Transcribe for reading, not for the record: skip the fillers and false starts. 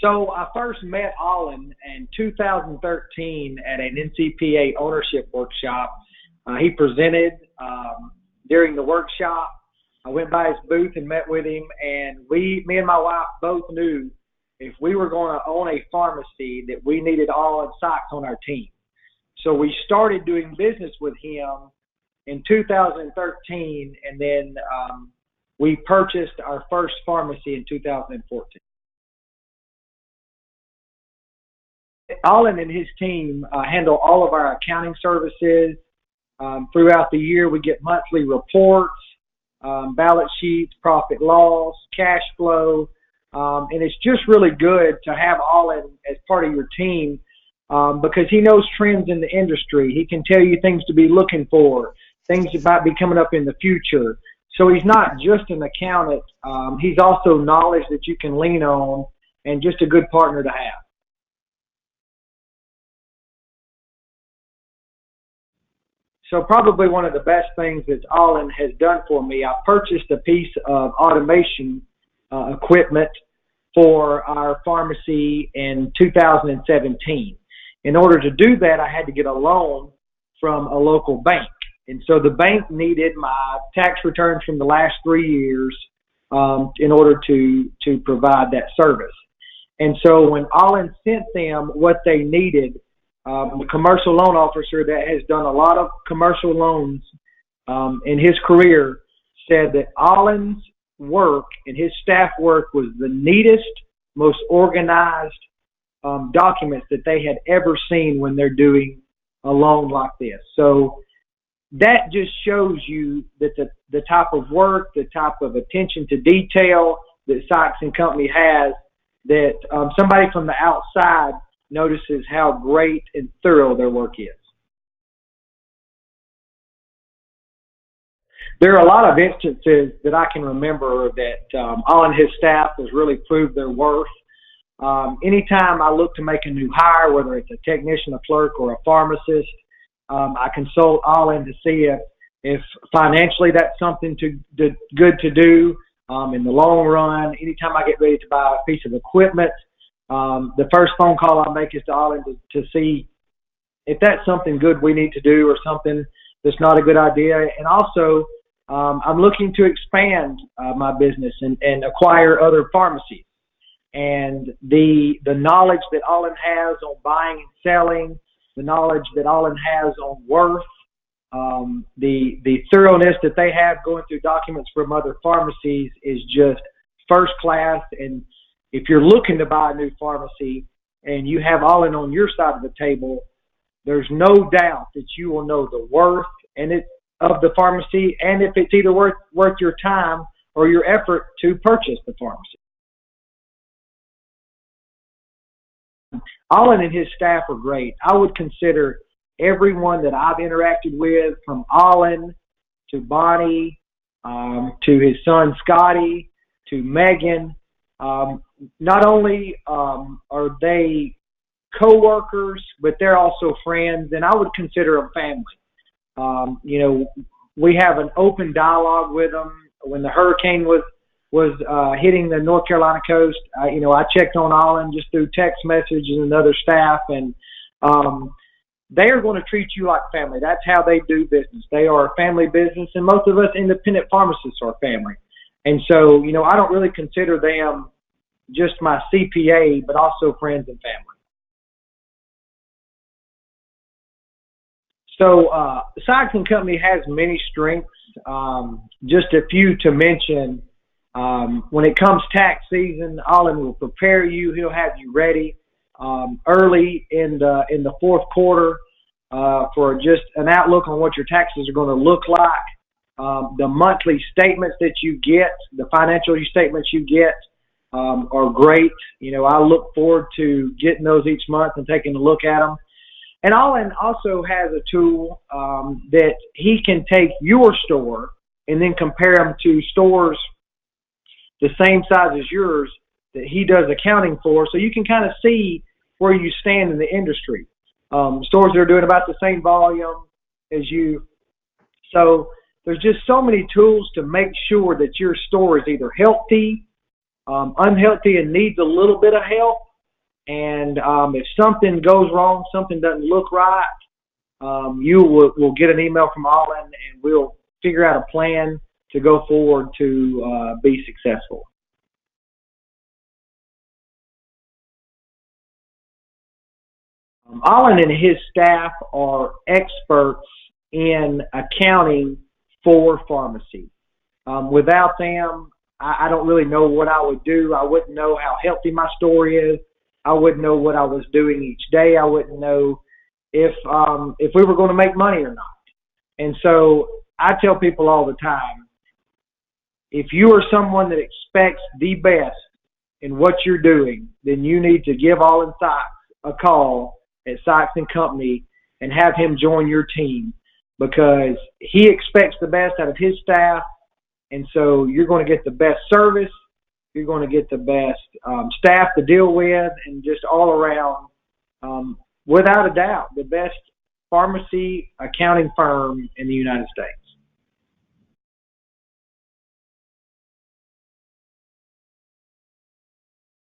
So I first met Ollin in 2013 at an NCPA ownership workshop. He presented during the workshop. I went by his booth and met with him, and me and my wife both knew if we were going to own a pharmacy that we needed Ollin Sykes on our team. So we started doing business with him in 2013, and then we purchased our first pharmacy in 2014. Ollin and his team handle all of our accounting services. Throughout the year, we get monthly reports, balance sheets, profit loss, cash flow, and it's just really good to have Ollin as part of your team because he knows trends in the industry. He can tell you things to be looking for, things that might be coming up in the future. So he's not just an accountant. He's also knowledge that you can lean on and just a good partner to have. So probably one of the best things that Ollin has done for me, I purchased a piece of automation equipment for our pharmacy in 2017. In order to do that, I had to get a loan from a local bank. And so the bank needed my tax returns from the last 3 years in order to provide that service. And so when Ollin sent them what they needed, the commercial loan officer that has done a lot of commercial loans in his career said that Ollin's work and his staff work was the neatest, most organized documents that they had ever seen when they're doing a loan like this. So that just shows you that the type of work, the type of attention to detail that Sykes Company has, that somebody from the outside notices how great and thorough their work is. There are a lot of instances that I can remember that Ollin and his staff has really proved their worth. Anytime I look to make a new hire, whether it's a technician, a clerk, or a pharmacist, I consult Ollin to see if financially that's something good to do in the long run. Anytime I get ready to buy a piece of equipment, the first phone call I make is to Ollin to see if that's something good we need to do or something that's not a good idea. And also, I'm looking to expand my business and acquire other pharmacies. And the knowledge that Ollin has on buying and selling, the knowledge that Ollin has on worth, the thoroughness that they have going through documents from other pharmacies is just first class. And if you're looking to buy a new pharmacy and you have Ollin on your side of the table, there's no doubt that you will know the worth of the pharmacy and if it's either worth your time or your effort to purchase the pharmacy. Ollin and his staff are great. I would consider everyone that I've interacted with, from Ollin to Bonnie, to his son Scotty, to Megan, not only are they co-workers, but they're also friends, and I would consider them family. We have an open dialogue with them. When the hurricane was hitting the North Carolina coast, I checked on Ollin just through text messages and other staff, and they are going to treat you like family. That's how they do business. They are a family business, and most of us independent pharmacists are family. And so, I don't really consider them just my CPA, but also friends and family. So, Sykes Company has many strengths. Just a few to mention. When it comes tax season, Ollin will prepare you. He'll have you ready early in the fourth quarter for just an outlook on what your taxes are going to look like. The monthly statements that you get, the financial statements you get, are great. I look forward to getting those each month and taking a look at them. And Ollin also has a tool that he can take your store and then compare them to stores the same size as yours that he does accounting for, so you can kind of see where you stand in the industry. Stores that are doing about the same volume as you. So there's just so many tools to make sure that your store is either healthy, unhealthy, and needs a little bit of help, And if something goes wrong, something doesn't look right, you will get an email from Ollin, and we'll figure out a plan to go forward to be successful. Ollin and his staff are experts in accounting for pharmacy. Without them, I don't really know what I would do. I wouldn't know how healthy my store is. I wouldn't know what I was doing each day. I wouldn't know if we were going to make money or not. And so I tell people all the time, if you are someone that expects the best in what you're doing, then you need to give Ollin Sykes a call at Sykes Company and have him join your team, because he expects the best out of his staff. And so you're going to get the best service, you're going to get the best staff to deal with, and just all around, without a doubt, the best pharmacy accounting firm in the United States.